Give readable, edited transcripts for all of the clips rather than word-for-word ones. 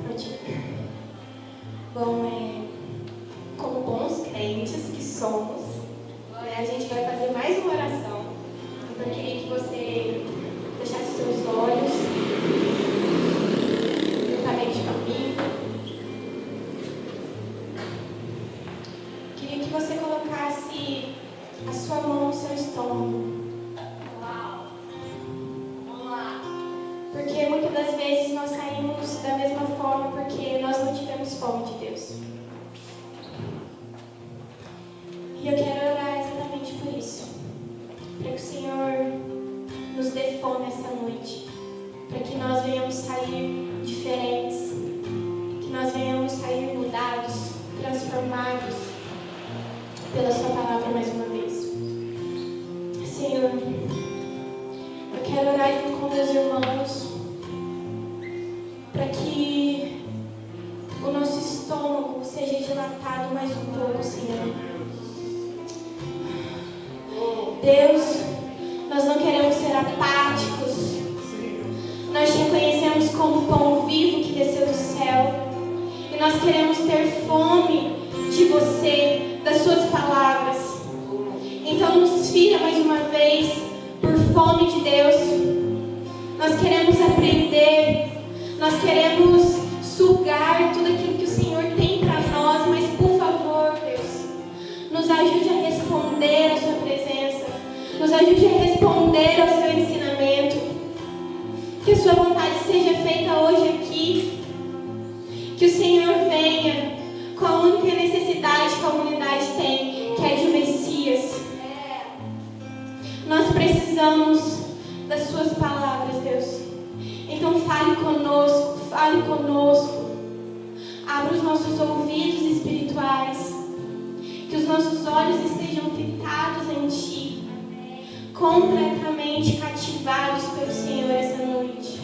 Pode ir. Bom, como bons crentes que somos, a gente vai fazer mais uma oração. Então eu queria que você fechasse seus olhos, juntamente comigo. Queria que você colocasse a sua mão no seu estômago. Porque muitas das vezes nós saímos da mesma forma porque nós não tivemos fome de Deus. E eu quero orar exatamente por isso. Para que o Senhor nos dê fome essa noite. Para que nós venhamos sair diferentes. Que nós venhamos sair mudados, transformados pela sua palavra mais uma vez. Senhor, eu quero orar junto com meus irmãos para que o nosso estômago seja dilatado mais um pouco, Senhor. Deus, nós não queremos ser apáticos. Nós te conhecemos como pão vivo que desceu do céu. E nós queremos ter fome de você, das suas palavras. Então nos fira mais uma vez por fome de Deus. Nós queremos aprender. Nós queremos sugar tudo aquilo que o Senhor tem para nós. Mas por favor, Deus, nos ajude a responder à sua presença. Nos ajude a responder ao seu ensinamento. Que a sua vontade seja feita hoje aqui. Que o Senhor venha com a única necessidade que a humanidade tem, que é de um Messias. Nós precisamos das suas palavras, Deus. Então fale conosco, fale conosco. Abra os nossos ouvidos espirituais. Que os nossos olhos estejam fitados em Ti. Completamente cativados pelo Senhor essa noite.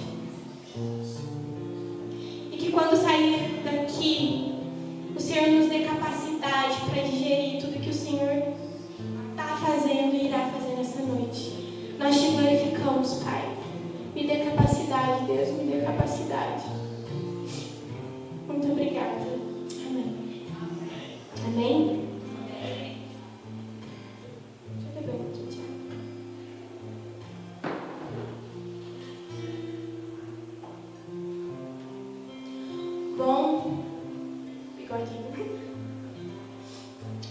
E que quando sair daqui, o Senhor nos dê capacidade para digerir tudo que o Senhor está fazendo e irá fazer nessa noite. Nós te glorificamos, Pai. Me dê capacidade, Deus, me dê capacidade. Muito obrigada. Amém. Amém? Deixa eu beber aqui, Tiago.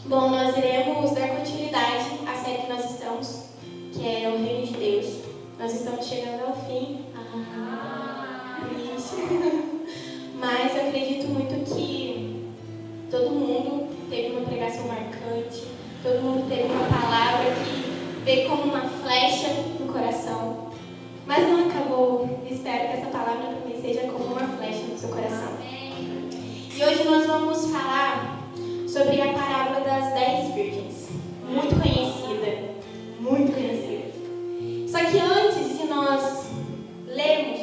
Bom, nós iremos dar continuidade à série que nós estamos, que é o Reino de Deus. Nós estamos chegando ao fim. Mas eu acredito muito que todo mundo teve uma pregação marcante, todo mundo teve uma palavra que veio como uma flecha no coração. Mas não acabou. Espero que essa palavra também seja como uma flecha no seu coração. E hoje nós vamos falar sobre a parábola das 10 virgens. Muito conhecida. Muito conhecida. Só que antes de nós lermos,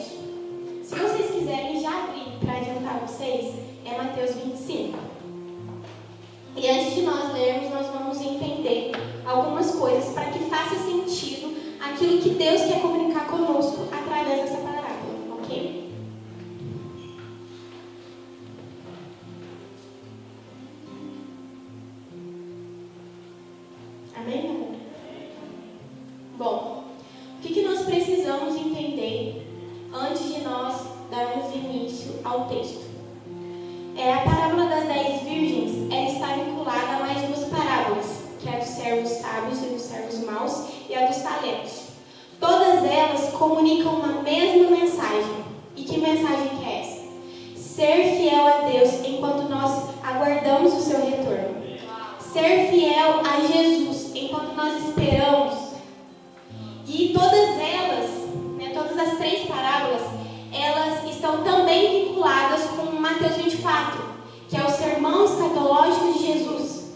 se vocês quiserem já abrir para adiantar vocês, é Mateus 25. E antes de nós lermos, nós vamos entender algumas coisas para que faça sentido aquilo que Deus quer comunicar conosco através dessa parábola, ok? Amém, amor? Bom, o que nós precisamos entender antes de nós darmos início ao texto? A parábola das 10 virgens, ela está vinculada a mais duas parábolas, que é a dos servos sábios e dos servos maus e a dos talentos. Todas elas comunicam uma mesma mensagem. E que mensagem que é essa? Ser fiel a Deus enquanto nós aguardamos o seu retorno. Ser fiel a Jesus enquanto nós esperamos. E todas elas, todas as 3 parábolas, elas estão também vinculadas com Mateus 24, que é o sermão escatológico de Jesus.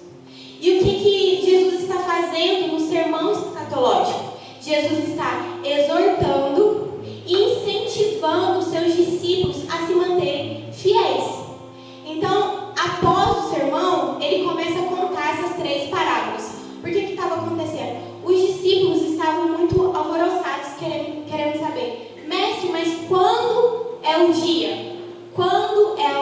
E o que Jesus está fazendo no sermão escatológico? Jesus está exortando e incentivando os seus discípulos a se manterem fiéis. Então, após o sermão, ele começa a contar essas 3 parábolas. Por que estava acontecendo? Os discípulos estavam muito alvoroçados, querendo saber: Mestre, mas quando é o dia? Quando é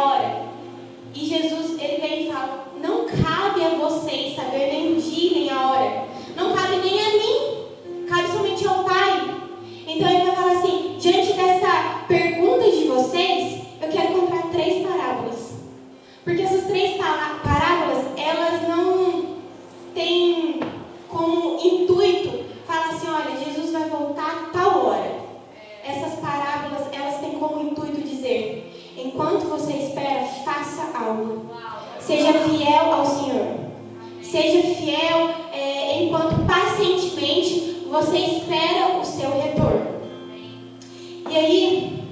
Enquanto você espera, faça algo. Seja fiel ao Senhor. Seja fiel enquanto pacientemente você espera o seu retorno. E aí,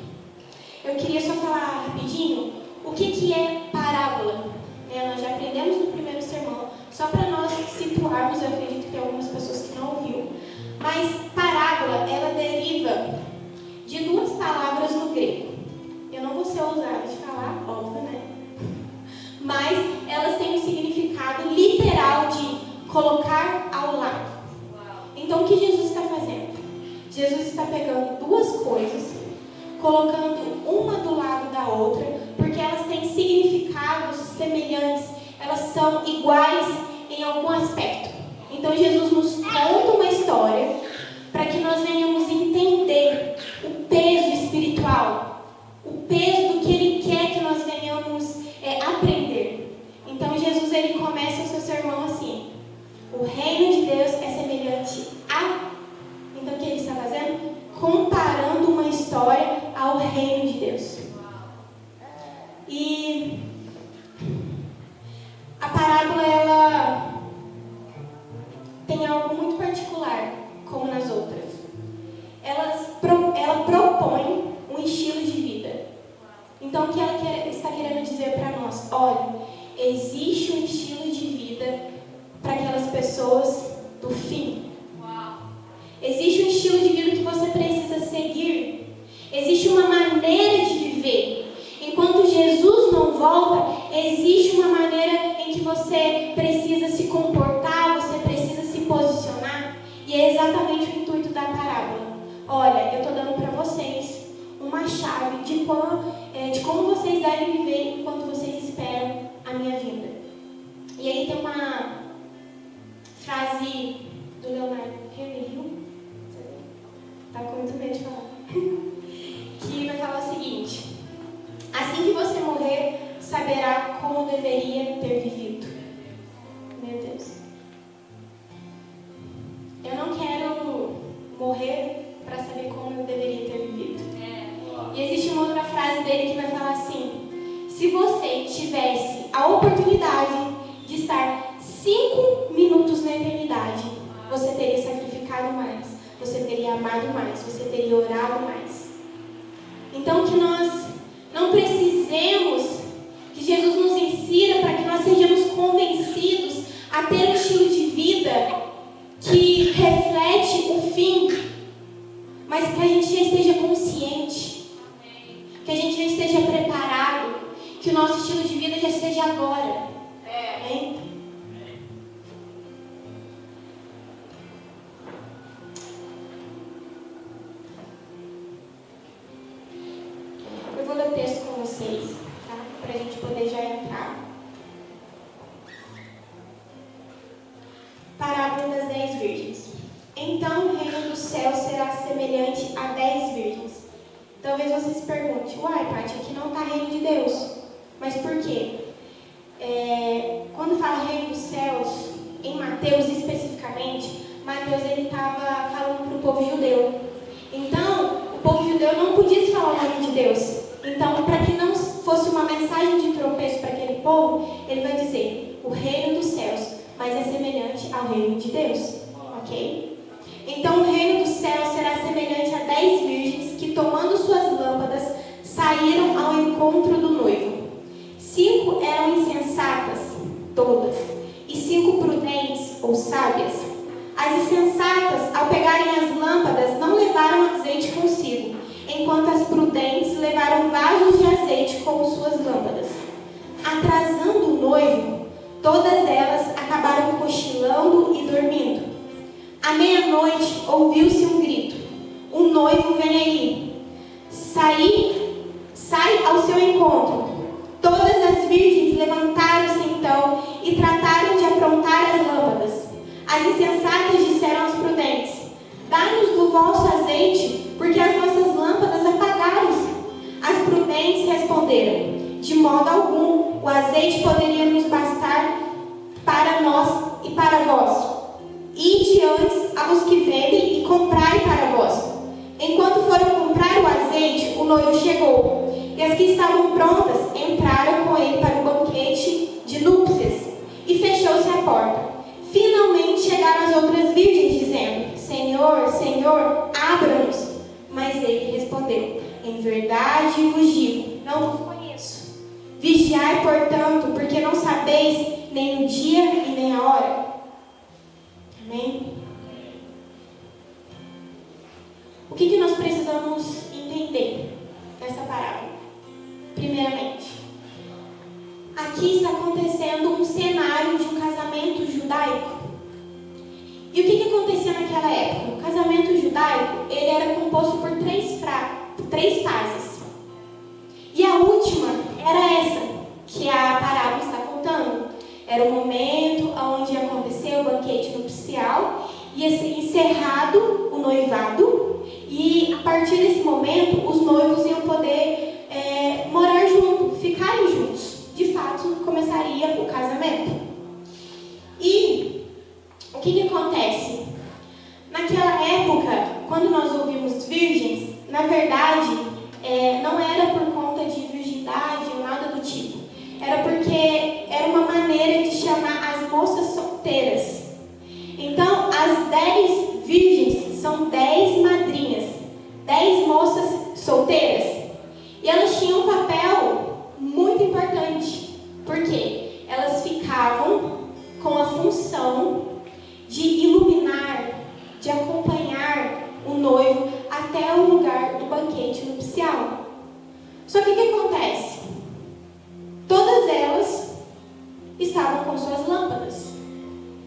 eu queria só falar rapidinho o que é parábola. Nós já aprendemos no primeiro sermão, só para nós situarmos, eu acredito que tem algumas pessoas que não ouviram. Mas parábola, ela deriva de duas palavras no grego. Eu não vou ser ousada de falar, óbvio, né? Mas elas têm um significado literal de colocar ao lado. Então, o que Jesus está fazendo? Jesus está pegando duas coisas, colocando uma do lado da outra, porque elas têm significados semelhantes, elas são iguais em algum aspecto. Então, Jesus nos conta uma história para que nós venhamos entender o peso espiritual, o peso do que Ele quer que nós venhamos aprender. Então, Jesus ele começa o seu sermão assim: o reino de Deus é semelhante a... Então, o que ele está fazendo? Comparando uma história ao reino de Deus. E a parábola, ela tem algo muito particular, como nas outras. Ela propõe um estilo de vida. Então, o que ela está querendo dizer para nós? Olha, existe um estilo de vida para aquelas pessoas do fim. Existe um estilo de vida que você precisa seguir. Existe uma maneira de viver. Enquanto Jesus não volta, existe uma maneira em que você precisa se comportar, você precisa se posicionar. E é exatamente o intuito da parábola. Olha, eu estou dando para vocês uma chave de como vocês devem viver enquanto vocês esperam a minha vinda. E aí tem uma frase do Leonardo Henry, tá com muito medo de falar, que vai falar o seguinte: assim que você morrer, saberá como deveria ter vivido. Meu Deus. Eu não quero morrer para saber como eu deveria ter vivido. E existe uma outra frase dele que vai falar assim: se você tivesse a oportunidade de estar 5 minutos na eternidade, você teria sacrificado mais, você teria amado mais, você teria orado mais. Então, que nós não precisemos, que Jesus nos ensina para que nós sejamos convencidos a ter um estilo de vida que reflete o fim, mas que a gente já esteja consciente, que a gente já esteja preparado, que o nosso estilo de vida já seja agora. Amém? Eu vou ler o texto com vocês, tá? Para a gente poder já entrar. Parábola das 10 virgens. Então o reino do céu será semelhante a 10 virgens. Talvez você se pergunte: uai, Paty, aqui não está reino de Deus. Mas por quê? Quando fala reino dos céus, em Mateus especificamente, Mateus ele estava falando para o povo judeu. Então, o povo judeu não podia se falar o nome de Deus. Então, para que não fosse uma mensagem de tropeço para aquele povo, ele vai dizer: o reino dos céus, mas é semelhante ao reino de Deus. Ok? Então, o reino dos céus será semelhante a 10 virgens que, tomando suas lâmpadas, saíram ao encontro do noivo. 5 eram insensatas, todas, e 5 prudentes ou sábias. As insensatas, ao pegarem as lâmpadas, não levaram azeite consigo, enquanto as prudentes levaram vasos de azeite com suas lâmpadas. Atrasando o noivo, todas elas acabaram cochilando e dormindo. À meia-noite, ouviu-se um grito: o noivo vem aí. Sai ao seu encontro. Todas as virgens levantaram-se então e trataram de aprontar as lâmpadas. As insensatas disseram aos prudentes: dá-nos do vosso azeite, porque as nossas lâmpadas apagaram-se. As prudentes responderam: de modo algum, o azeite poderia nos bastar para nós e para vós. Ide antes aos que vendem e comprai para vós. Enquanto foram comprar o azeite, o noivo chegou. e as que estavam prontas entraram com ele para o banquete de núpcias, e fechou-se a porta. Finalmente chegaram as outras virgens, dizendo: Senhor, Senhor, abra-nos. Mas ele respondeu: Em verdade vos digo, não vos conheço. Vigiai, portanto, porque não sabeis nem o dia e nem a hora. Amém? O que nós precisamos entender nessa parábola? Primeiramente, aqui está acontecendo um cenário de um casamento judaico. E o que acontecia naquela época? O casamento judaico, ele era composto por três fases. E a última era essa, que a parábola está contando. Era o momento onde ia acontecer o banquete nupcial, ia ser encerrado o noivado, e a partir desse momento, os noivos iam poder morar juntos, ficarem juntos. De fato, começaria o casamento. E o que acontece? Naquela época, quando nós ouvimos virgens, na verdade, não era por conta de virgindade ou nada do tipo. Era porque era uma maneira de chamar as moças solteiras. Então, as 10 virgens são 10 madrinhas, 10 moças solteiras. E elas tinham um papel muito importante, porque elas ficavam com a função de iluminar, de acompanhar o noivo até o lugar do banquete nupcial. Só que o que acontece? Todas elas estavam com suas lâmpadas.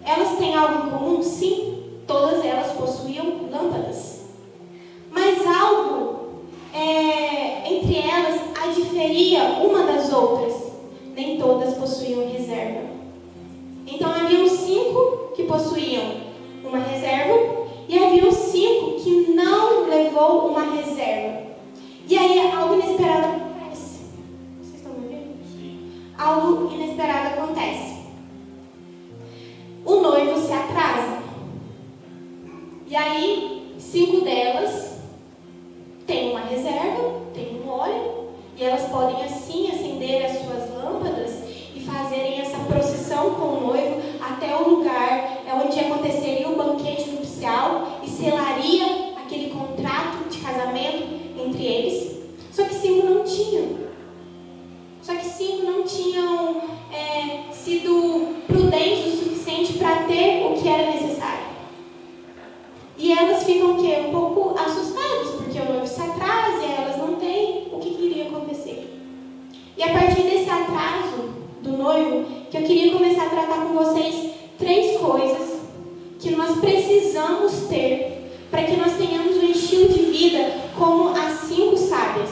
Elas têm algo em comum? Sim, todas elas possuíam lâmpadas. Mas algo entre elas a diferia uma das outras. Nem todas possuíam reserva. Então haviam 5 que possuíam uma reserva e haviam 5 que não levou uma reserva. E aí algo inesperado acontece. Vocês estão me ouvindo? Sim. Algo inesperado acontece. O noivo se atrasa. E aí 5 delas têm uma reserva, têm um óleo, e elas podem assim acender as suas lâmpadas e fazerem essa procissão com o noivo até o lugar onde aconteceria o banquete nupcial e selaria aquele contrato de casamento entre eles. Só que 5 não tinham. Só que 5 não tinham sido prudentes o suficiente para ter o que era necessário. E elas ficam o quê? Um pouco assustadas, porque o noivo se atrasa e elas não têm o que iria acontecer. E a partir desse atraso do noivo, que eu queria começar a tratar com vocês 3 coisas que nós precisamos ter para que nós tenhamos um estilo de vida como as 5 sábias.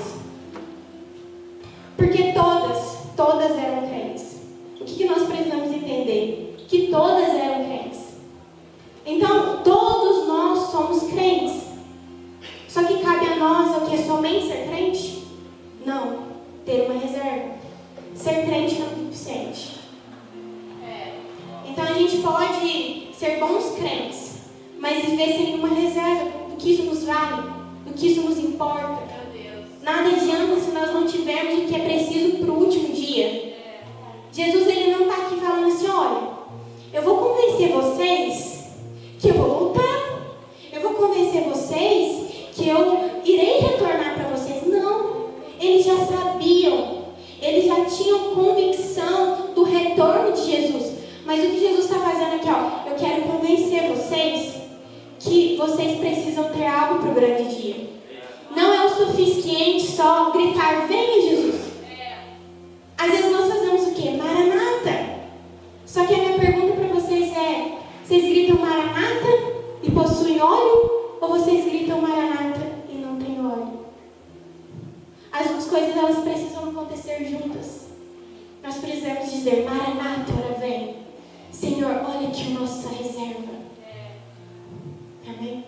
Porque todas eram crentes. O que nós precisamos entender? Que todas eram crentes. Então, todos nós somos crentes. Só que cabe a nós o que? Somente ser crente? Não. Ter uma reserva. Ser crente não é suficiente. Então a gente pode ser bons crentes, mas viver sem uma reserva do que isso nos vale, do que isso nos importa. Nada adianta se nós não tivermos o que é preciso para o último dia. Jesus, ele não está aqui falando assim: olha, eu vou convencer vocês que eu vou voltar. Eu vou convencer vocês que eu irei retornar para vocês. Não. Eles já sabiam. Eles já tinham convicção do retorno de Jesus. Mas o que Jesus está fazendo aqui, ó, eu quero convencer vocês que vocês precisam ter algo para o grande dia. Não é o suficiente só gritar: venha, Jesus. Às vezes nós fazemos o quê? Maranata. Só que a minha pergunta para vocês é: vocês gritam Maranata e possuem óleo? Ou vocês gritam Maranata e não têm óleo? As duas coisas, elas precisam acontecer juntas. Nós precisamos dizer: Maranata, ora vem. Senhor, olha aqui a nossa reserva. Amém?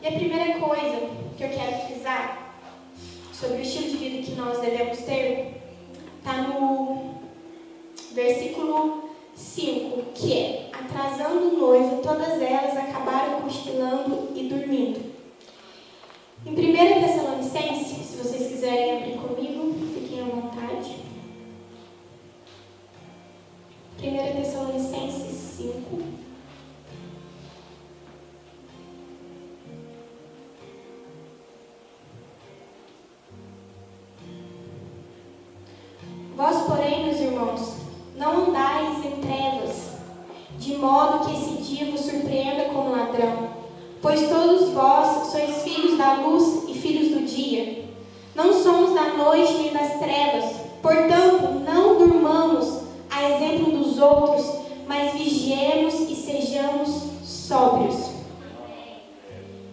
E a primeira coisa que eu quero frisar sobre o estilo de vida que nós devemos ter está no versículo 5, que é: atrasando o noivo, todas elas acabaram cochilando e dormindo. Em 1 Tessalonicenses, se vocês quiserem abrir comigo, fiquem à vontade. 1 Tessalonicenses 5. Vós, porém, meus irmãos, não andais em trevas, de modo que esse dia vos surpreenda como ladrão. Pois todos vós sois filhos da luz e filhos do dia. Não somos da noite nem das trevas. Portanto, não durmamos a exemplo dos outros, mas vigiemos e sejamos sóbrios.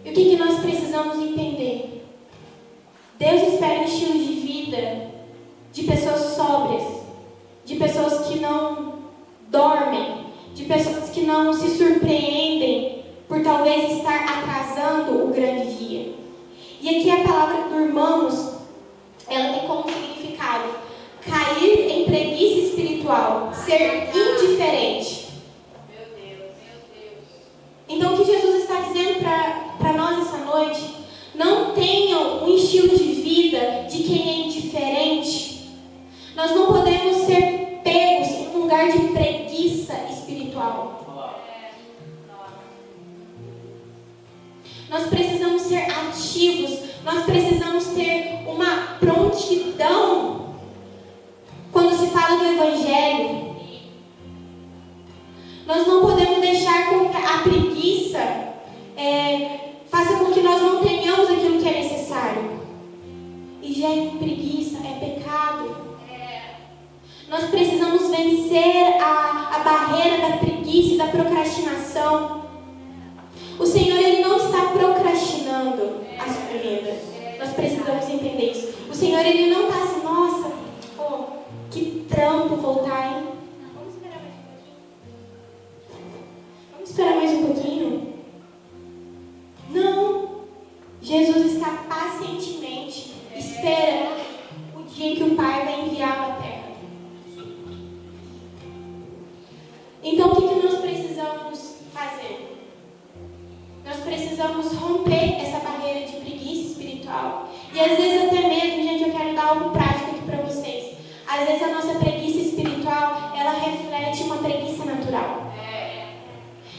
E o que nós precisamos entender? Deus espera um estilo de vida de pessoas sóbrias, de pessoas que não dormem, de pessoas que não se surpreendem por talvez estar atrasando o grande dia. E aqui a palavra durmamos, ela tem como significado cair em preguiça espiritual, ser indiferente. Meu Deus. Então o que Jesus está dizendo para nós essa noite, não tenham um estilo de vida de quem é indiferente. Nós não podemos ser pegos em um lugar de preguiça espiritual. Nós precisamos ser ativos, nós precisamos ter uma prontidão quando se fala do Evangelho. Nós não podemos deixar com que a preguiça faça com que nós não tenhamos aquilo que é necessário. E, gente, preguiça é pecado. Nós precisamos vencer a barreira da preguiça e da procrastinação. O Senhor, Ele não está procrastinando a sua vida. Nós precisamos entender isso. O Senhor, Ele não está assim, nossa, que trampo voltar, hein? Vamos esperar mais um pouquinho. Não. Jesus está pacientemente esperando o dia em que o Pai vai enviá-lo à terra. Então, o que nós precisamos fazer? Nós precisamos romper essa barreira de preguiça espiritual. E às vezes até mesmo, gente, eu quero dar algo prático aqui para vocês. Às vezes a nossa preguiça espiritual, ela reflete uma preguiça natural.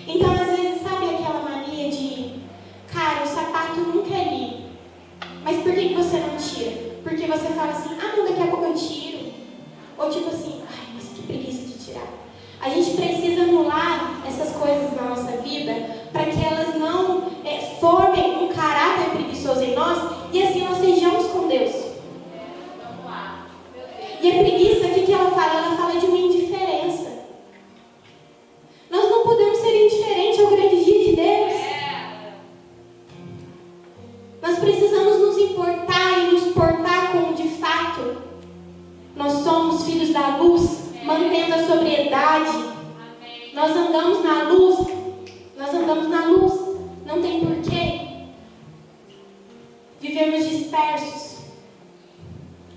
Então, às vezes, sabe aquela mania de, cara, o sapato nunca é ali. Mas por que você não tira? Porque você fala assim, não, daqui a pouco eu tiro. Ou tipo assim, mas que preguiça de tirar. A gente precisa anular essas coisas na nossa vida para que elas não formem um caráter preguiçoso em nós e assim nós sejamos com Deus. E a preguiça, o que ela fala? Ela fala de uma indiferença. Nós não podemos ser indiferentes ao grande dia de Deus. Nós precisamos nos importar e nos portar como de fato nós somos filhos da luz, mantendo a sobriedade. Nós andamos na luz. Não tem porquê vivemos dispersos.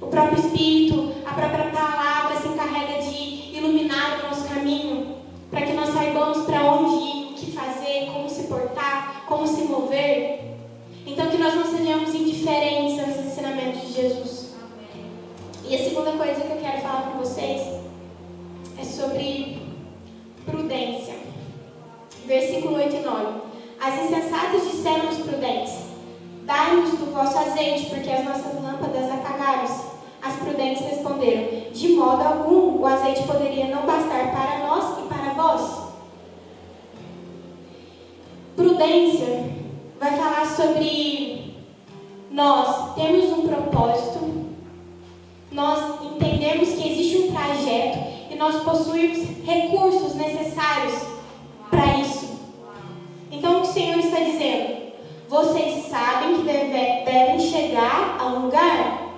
O próprio Espírito, a própria palavra se encarrega de iluminar o nosso caminho, para que nós saibamos para onde ir, o que fazer, como se portar, como se mover. Então que nós não sejamos indiferentes aos ensinamentos de Jesus. E a segunda coisa que eu quero falar para vocês é sobre prudência. Versículo 8 e 9. As insensatas disseram aos prudentes: dai-nos do vosso azeite, porque as nossas lâmpadas apagaram-se. As prudentes responderam: de modo algum o azeite poderia não bastar para nós e para vós. Prudência vai falar sobre nós temos um propósito, nós entendemos que existe um trajeto e nós possuímos recursos necessários para isso. Então o que o Senhor está dizendo? Vocês sabem que devem chegar a um lugar.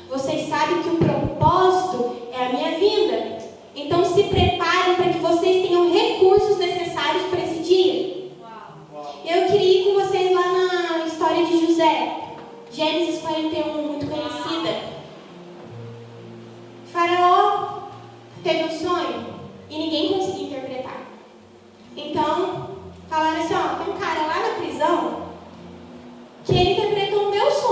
Vocês sabem que o propósito é a minha vinda. Então se preparem para que vocês tenham recursos necessários para esse dia. Eu queria ir com vocês lá na história de José. Gênesis 41, muito conhecida. Faraó teve um sonho e ninguém conseguia interpretar. Então, falaram assim, tem um cara lá na prisão que ele interpretou o meu sonho.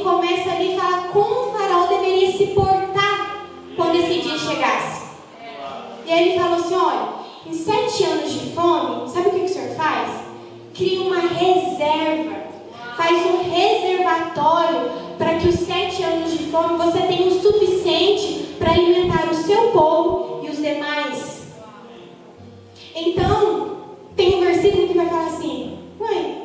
ele começa ali a falar como o faraó deveria se portar quando esse dia chegasse. E aí ele falou assim, olha, em 7 anos de fome, sabe o que o Senhor faz? Cria uma reserva, faz um reservatório para que os 7 anos de fome você tenha o suficiente para alimentar o seu povo e os demais. Então, tem um versículo que vai falar assim, ué,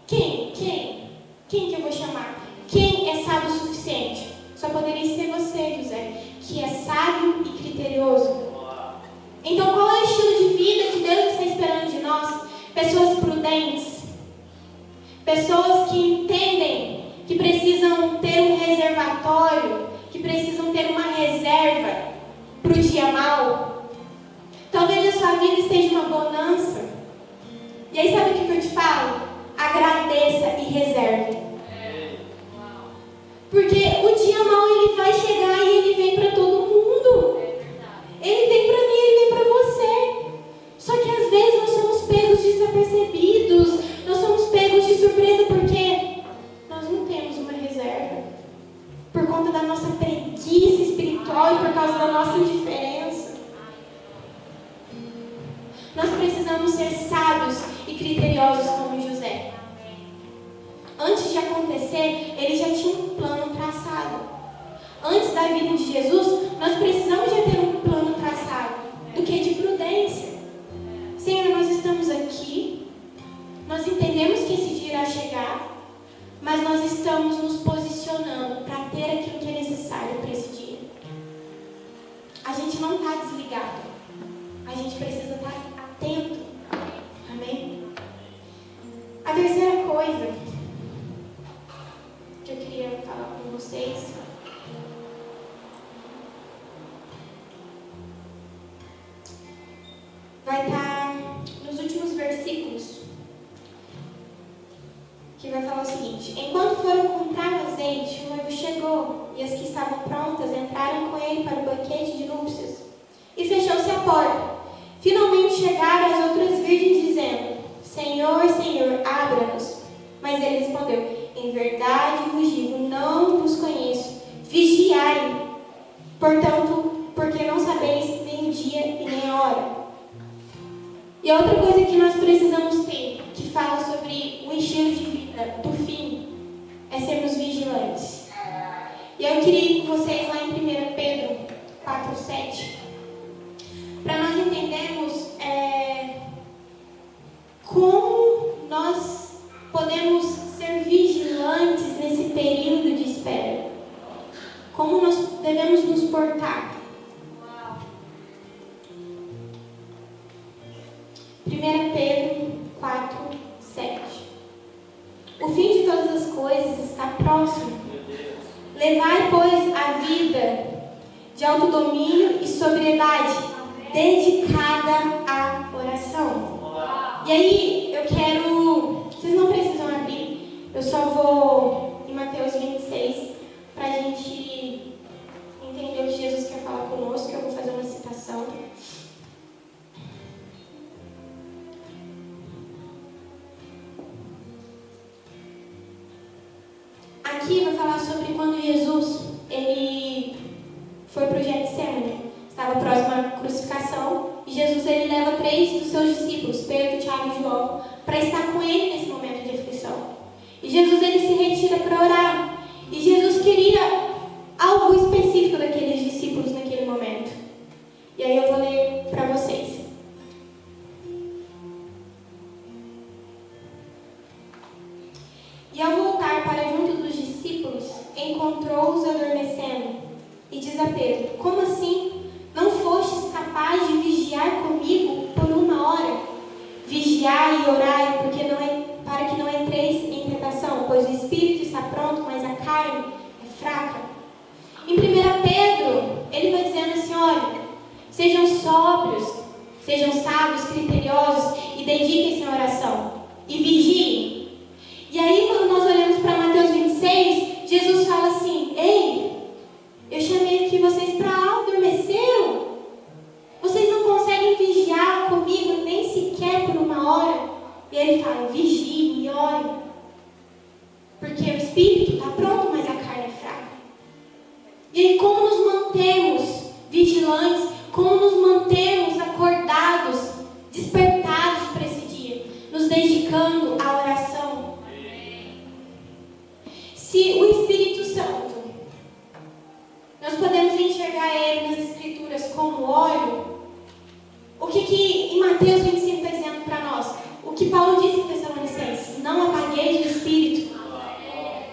quem que eu vou chamar? Quem é sábio o suficiente? Só poderia ser você, José, que é sábio e criterioso. Então, qual é o estilo de vida que Deus está esperando de nós? Pessoas prudentes, pessoas que entendem que precisam ter um reservatório, que precisam ter uma reserva para o dia mau. Talvez a sua vida esteja uma bonança. E aí sabe o que eu te falo? Agradeça e reserve. Porque o dia mau ele vai chegar e ele vem para todo mundo. Ele vem para mim, ele vem para você. Só que às vezes nós somos pegos desapercebidos, nós somos pegos de surpresa porque nós não temos uma reserva. Por conta da nossa preguiça espiritual e por causa da nossa indiferença. Nós precisamos ser sábios e criteriosos como José. Antes de acontecer, ele já tinha um plano traçado. Antes da vida de Jesus, nós precisamos já ter um plano traçado. Do que de prudência. Senhor, nós estamos aqui. Nós entendemos que esse dia irá chegar. Mas nós estamos nos posicionando para ter aquilo que é necessário para esse dia. A gente não está desligado. A gente precisa estar atento. Amém? A terceira coisa que eu queria falar com vocês vai estar nos últimos versículos, que vai falar o seguinte: enquanto foram comprar o azeite, o noivo chegou, e as que estavam prontas entraram com ele para o banquete de núpcias, e fechou-se a porta. Finalmente chegaram as outras virgens, dizendo: Senhor, Senhor, abra-nos. Mas ele respondeu: em verdade vos digo, não vos conheço. Vigiai, portanto, porque não sabeis nem o dia e nem a hora. E outra coisa que nós precisamos ter, que fala sobre o estilo de vida do fim, é sermos vigilantes. E eu queria ir com vocês lá em 1 Pedro 4:7, para nós entendermos como nós podemos ser vigilantes nesse período de espera. Como nós devemos nos portar. 1 Pedro 4:7. O fim de todas as coisas está próximo. Levai, pois, a vida de autodomínio e sobriedade, dedicada à oração. E aí, eu quero... Vocês não precisam abrir, eu só vou em Mateus 26, para a gente entender o que Jesus quer falar conosco, eu vou fazer uma citação. Aqui vai falar sobre quando Jesus ele foi para o Getsemane, estava próximo à crucificação, e Jesus ele leva 3 dos seus discípulos, Pedro, Tiago e João, para estar com ele nesse momento de aflição. E Jesus ele se retira para orar. E Jesus queria algo específico daqueles discípulos naquele momento. E aí eu vou ler para vocês. E ao voltar para junto dos discípulos, encontrou-os adormecendo. E diz a Pedro: como assim? Não fostes capaz de vigiar comigo por 1 hora? Vigiai e orai, para que não entreis em tentação, pois o espírito está pronto, mas a carne é fraca. Em 1 Pedro, ele vai dizendo assim: olha, sejam sóbrios, sejam sábios, criteriosos e dediquem-se à oração. E vigiem. E aí, quando nós olhamos para Mateus 26, Jesus fala assim: ei, eu chamei aqui vocês para adormeceram. Vocês não conseguem vigiar comigo nem sequer por 1 hora. E ele fala: vigiem e orem. Porque o espírito está pronto, mas a Se o Espírito Santo, nós podemos enxergar ele nas Escrituras como óleo, o que em Mateus 25 está dizendo para nós? O que Paulo disse em Tessalonicenses: não apagueis o Espírito,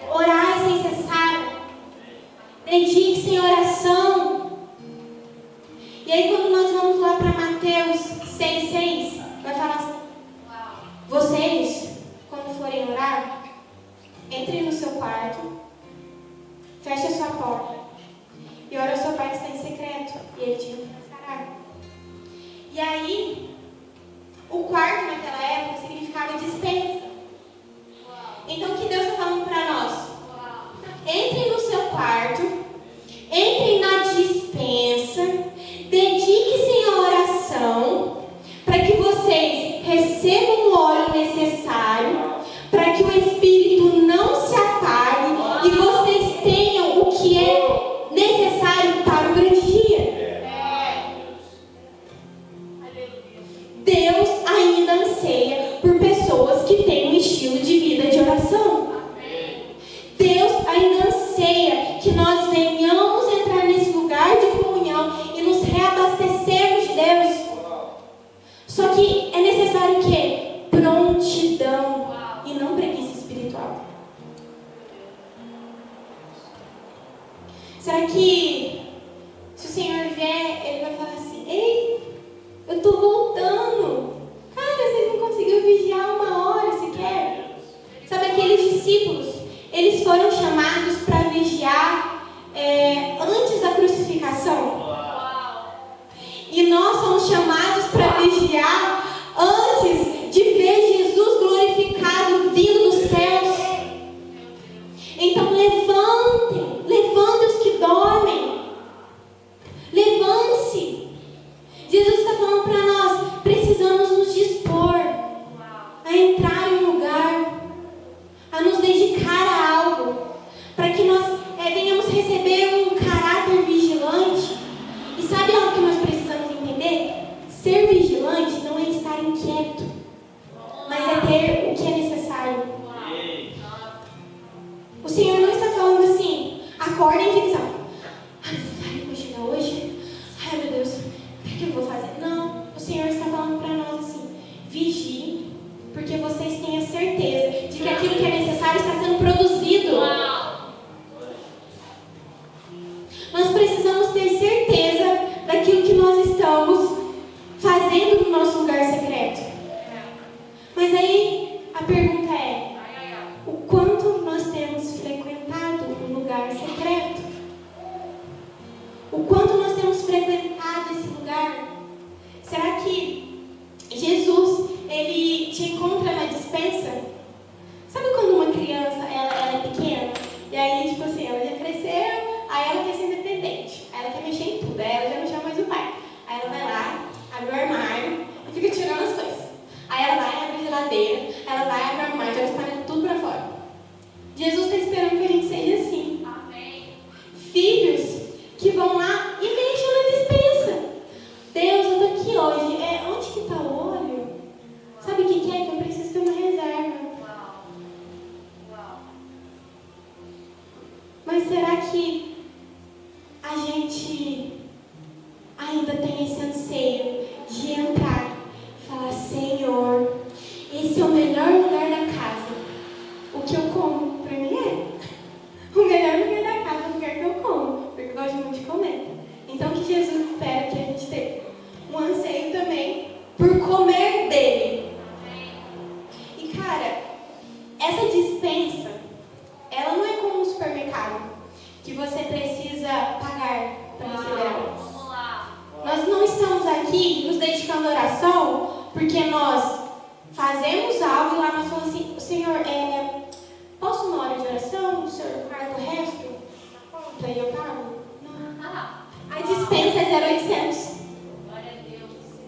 orai sem cessar, dedique-se em oração. E aí quando nós vamos lá para Mateus 6,6, vai falar assim: vocês, quando forem orar, entrem no seu quarto, feche a sua porta e ore ao seu Pai que está em secreto, e ele te recompensará. E aí, o quarto naquela época significava despensa. Então o que Deus está falando para nós? Entrem no seu quarto, entrem na despensa, dediquem-se em oração, para que vocês recebam o óleo necessário, para que o Espírito não se apague e vocês tenham o que é necessário para o grande dia. Deus ainda anseia por pessoas que têm um estilo de vida de oração. Deus ainda anseia que nós venhamos entrar nesse lugar de comunhão e nos reabastecermos de Deus. Só que é necessário o quê? Prontidão e não preguiça espiritual. Será que se o Senhor vier, Ele vai falar assim: ei, eu estou voltando. Cara, vocês não conseguiram vigiar uma hora sequer. Sabe aqueles discípulos? Eles foram chamados para vigiar antes da crucificação. E nós somos chamados para vigiar antes de ver Jesus glorificado vindo dos céus. Então levantem os que dormem. Levante-se. Jesus está falando para nós: precisamos nos dispor a entrar em um lugar, a nos dedicar a algo, para que nós venhamos receber um caráter vigilante. E sabe algo que nós precisamos entender? Ser vigilante não é estar inquieto, mas é ter o que é necessário. O Senhor não está falando assim: acordem e fiquem, ai, eu vou chegar hoje, ai meu Deus, o que eu vou fazer? Não, o Senhor está falando para nós assim: vigiem, porque vocês têm a certeza de que aquilo que é necessário está sendo produzido. Nós precisamos ter certeza daquilo que nós estamos fazendo no nosso lugar secreto. Mas aí a pergunta é: o quanto nós temos frequentado o lugar secreto? O quanto nós temos frequentado esse lugar? Será que Jesus, ele te encontra na despensa? Sabe quando uma criança, ela é pequena? E aí, tipo assim, ela já cresceu, aí ela quer ser independente. Aí ela quer mexer em tudo, aí ela já não chama mais o pai. Aí ela vai lá, abre o armário e fica tirando as coisas. Aí ela vai, abre a geladeira, ela vai, abre o armário, joga as panelas tudo pra fora. Jesus está esperando que a gente seja assim. Amém. Filhos que vão lá e mexam na despensa. Deus, eu tô aqui hoje. Onde que tá o óleo? Sabe o que é? Que eu preciso ter uma reserva. Mas será que a gente ainda tem esse anseio de entrar e falar: Senhor, esse é o melhor lugar da casa? O que eu como, para mim o melhor lugar da casa é o lugar que eu como, porque eu gosto muito de comer. Então, que Jesus espera que a gente tenha um anseio também por comer dele. E, cara, essa dispensa, ela não é como um supermercado, que você precisa pagar para receber algo. Nós não estamos aqui nos dedicando à oração porque nós fazemos algo e lá nós falamos assim: Senhor, posso uma hora de oração? O Senhor marca o resto? Daí eu pago? Não. A dispensa é 0,800.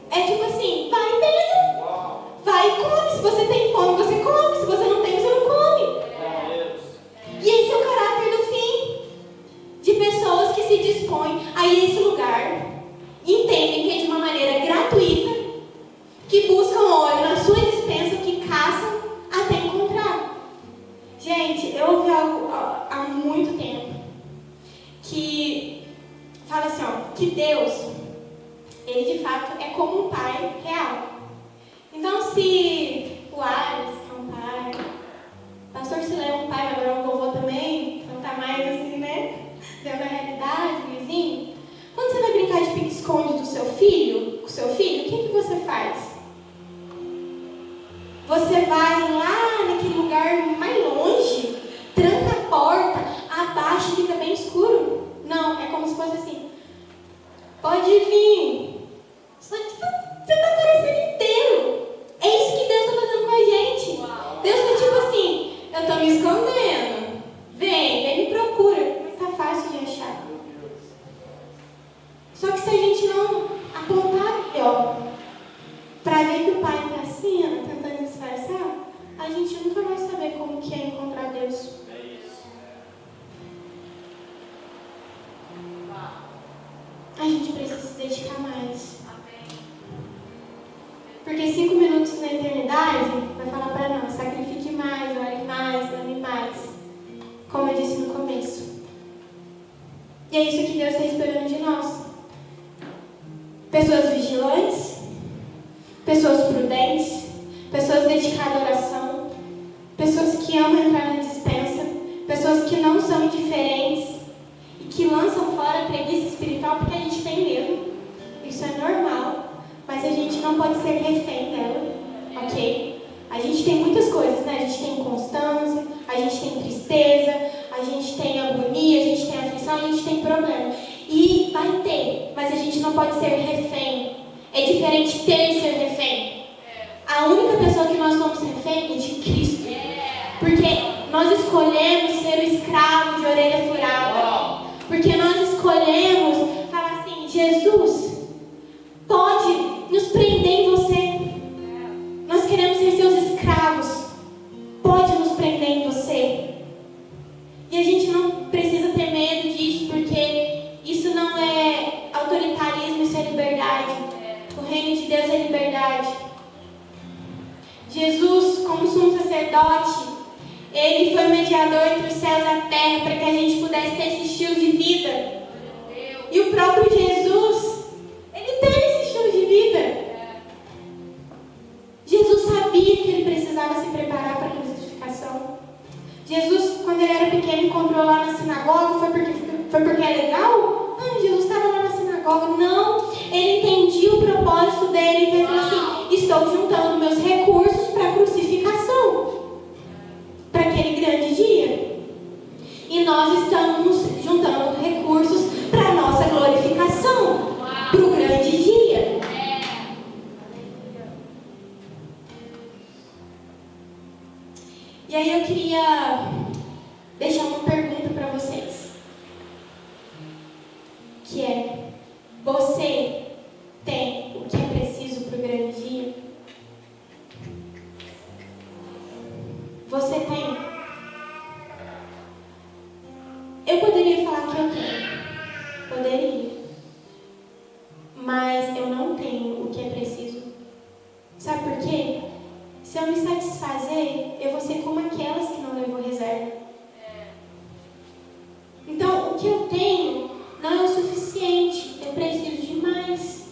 É tipo assim: vai e pega. Vai e come. Se você tem fome, você come. Se você não tem, você não come. E esse é o caráter do fim. De pessoas que se dispõem a ir a esse lugar, entendem que é de uma maneira gratuita, que buscam óleo na sua dispensa, que caçam até encontrar. Gente, eu ouvi algo muito tempo, que fala assim, ó, que Deus, ele de fato é como um pai real. Então, se o Ares é um pai, o pastor Silé é um pai, agora é um vovô também, não tá mais assim, né, dentro da realidade, vizinho. Quando você vai brincar de pique-esconde com seu filho, o que você faz? Você vai lá naquele lugar mais longe, tranca a porta, abaixa e fica bem escuro? Não, é como se fosse assim. Pode vir. Só que você está aparecendo inteiro. É isso que Deus está fazendo com a gente. Deus está tipo assim, eu estou me escondendo. Vem me procura. Mas está fácil de achar. Só que se a gente não apontar para ver que o Pai está assim, tentando disfarçar, a gente nunca vai saber como que é encontrar Deus. A gente precisa se dedicar mais. Porque 5 minutos na eternidade vai falar para nós, sacrifique mais, ore mais, ame mais. Como eu disse no começo. E é isso que Deus está esperando de nós. Pessoas vigilantes, pessoas prudentes, pessoas dedicadas à oração, pessoas que amam entrar na despensa, pessoas que não são indiferentes e que lançam fora a preguiça espiritual porque a gente tem medo. Isso é normal, mas a gente não pode ser refém dela, ok? A gente tem muitas coisas, né? A gente tem inconstância, a gente tem tristeza, a gente tem agonia, a gente tem aflição, a gente tem problema. E vai ter, mas a gente não pode ser refém. É diferente ter e ser refém. A única pessoa que nós somos refém é de Cristo. Porque nós escolhemos ser o escravo de orelha furada. Porque nós escolhemos falar assim, Jesus, pode nos prender em você. Nós queremos ser seus escravos. Pode nos prender em você. E a gente não precisa ter medo disso, porque isso não é autoritarismo, isso é liberdade. O reino de Deus é liberdade. Jesus, como sumo sacerdote, ele foi mediador entre os céus e a terra para que a gente pudesse ter esse estilo de vida. E o próprio Jesus, ele teve esse estilo de vida. Jesus sabia que ele precisava se preparar para a crucificação. Jesus, quando ele era pequeno, encontrou lá na sinagoga, foi porque é legal? Ah, Jesus estava lá na sinagoga. Não, ele entendia o propósito dele, que ele falou assim, estou juntando meus recursos para a crucificação, para aquele grande dia. E nós estamos juntando recursos para a nossa glorificação, para o grande dia. E aí eu queria deixar uma pergunta para vocês. Que é, você tem o que é preciso para o grande dia? Você tem? Eu poderia falar que eu tenho. Poderia. Mas eu não tenho o que é preciso. Sabe por quê? Se eu me satisfazer, eu vou ser como aquelas que não levou reserva. Então, o que eu tenho não é o suficiente. Eu preciso de mais.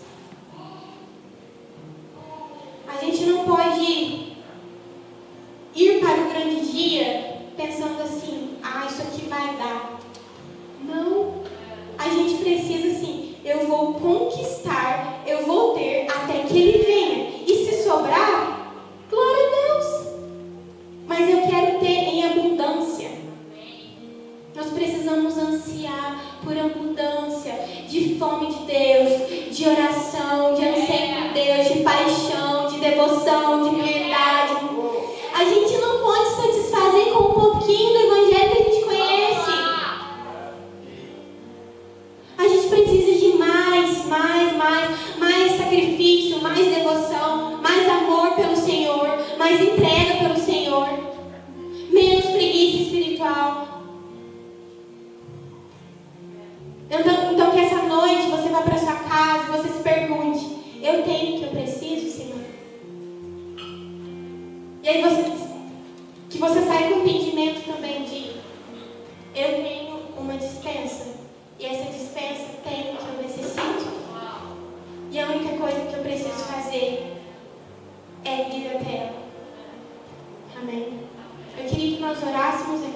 A gente não pode ir para o grande dia pensando assim, isso aqui vai dar. Não. A gente precisa assim, eu vou conquistar, eu vou ter até que ele venha. E se sobrar, glória a Deus. Mas eu quero ter em abundância. Nós precisamos ansiar por abundância de fome de Deus, de oração, de anseio por Deus, de paixão, de devoção, de piedade. A gente não pode se satisfazer com um pouquinho do evangelho que a gente conhece. A gente precisa de mais sacrifício, mais devoção, mais amor pelo Senhor, mais entrega pelo Senhor, menos preguiça espiritual. Então que essa noite você vá para sua casa e você se pergunte, eu tenho o que eu preciso, Senhor? E aí que você saia com o entendimento também de, eu dispensa. E essa dispensa tem o que eu necessito. E a única coisa que eu preciso fazer é ir até ela. Amém? Eu queria que nós orássemos aqui.